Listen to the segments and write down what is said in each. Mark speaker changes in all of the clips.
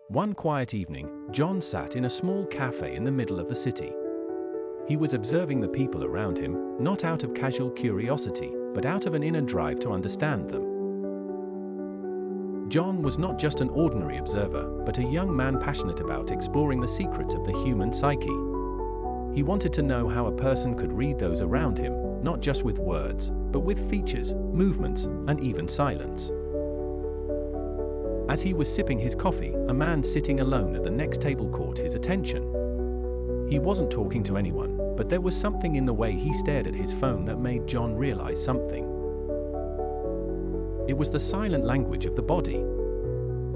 Speaker 1: One quiet evening, John sat in a small cafe in the middle of the city. He was observing the people around him, not out of casual curiosity, but out of an inner drive to understand them. John was not just an ordinary observer, but a young man passionate about exploring the secrets of the human psyche. He wanted to know how a person could read those around him, not just with words, but with features, movements, and even silence. As he was sipping his coffee, a man sitting alone at the next table caught his attention. He wasn't talking to anyone, but there was something in the way he stared at his phone that made John realize something. It was the silent language of the body.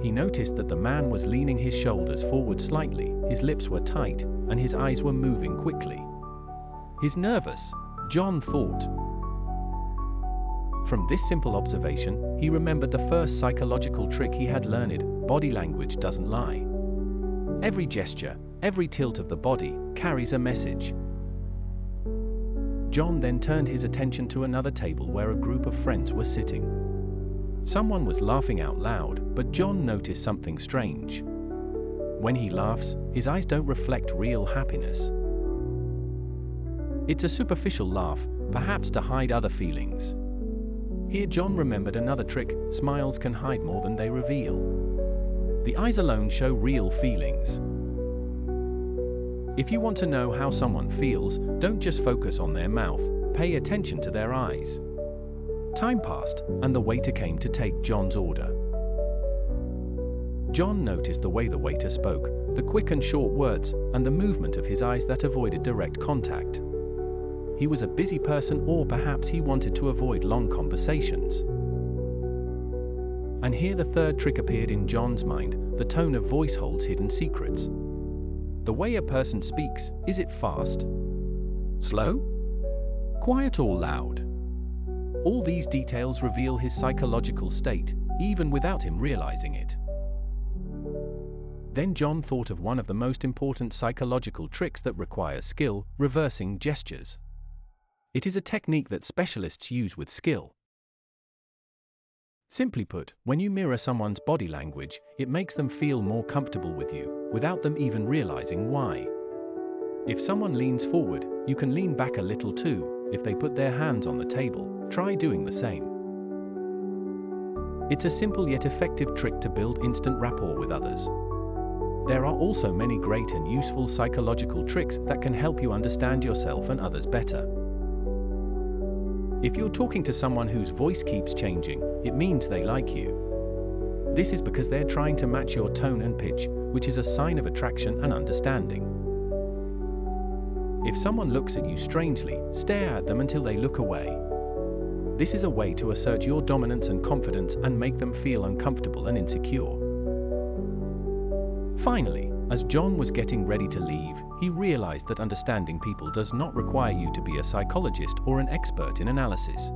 Speaker 1: He noticed that the man was leaning his shoulders forward slightly, his lips were tight, and his eyes were moving quickly. He's nervous, John thought. From this simple observation, he remembered the first psychological trick he had learned: body language doesn't lie. Every gesture, every tilt of the body, carries a message. John then turned his attention to another table where a group of friends were sitting. Someone was laughing out loud, but John noticed something strange. When he laughs, his eyes don't reflect real happiness. It's a superficial laugh, perhaps to hide other feelings. Here John remembered another trick: smiles can hide more than they reveal. The eyes alone show real feelings. If you want to know how someone feels, don't just focus on their mouth, pay attention to their eyes. Time passed, and the waiter came to take John's order. John noticed the way the waiter spoke, the quick and short words, and the movement of his eyes that avoided direct contact. He was a busy person, or perhaps he wanted to avoid long conversations. And here the third trick appeared in John's mind: the tone of voice holds hidden secrets. The way a person speaks, is it fast, slow, quiet, or loud? All these details reveal his psychological state, even without him realizing it. Then John thought of one of the most important psychological tricks that requires skill: reversing gestures. It is a technique that specialists use with skill. Simply put, when you mirror someone's body language, it makes them feel more comfortable with you, without them even realizing why. If someone leans forward, you can lean back a little too. If they put their hands on the table, try doing the same. It's a simple yet effective trick to build instant rapport with others. There are also many great and useful psychological tricks that can help you understand yourself and others better. If you're talking to someone whose voice keeps changing, it means they like you. This is because they're trying to match your tone and pitch, which is a sign of attraction and understanding. If someone looks at you strangely, stare at them until they look away. This is a way to assert your dominance and confidence and make them feel uncomfortable and insecure. Finally, as John was getting ready to leave, he realized that understanding people does not require you to be a psychologist or an expert in analysis.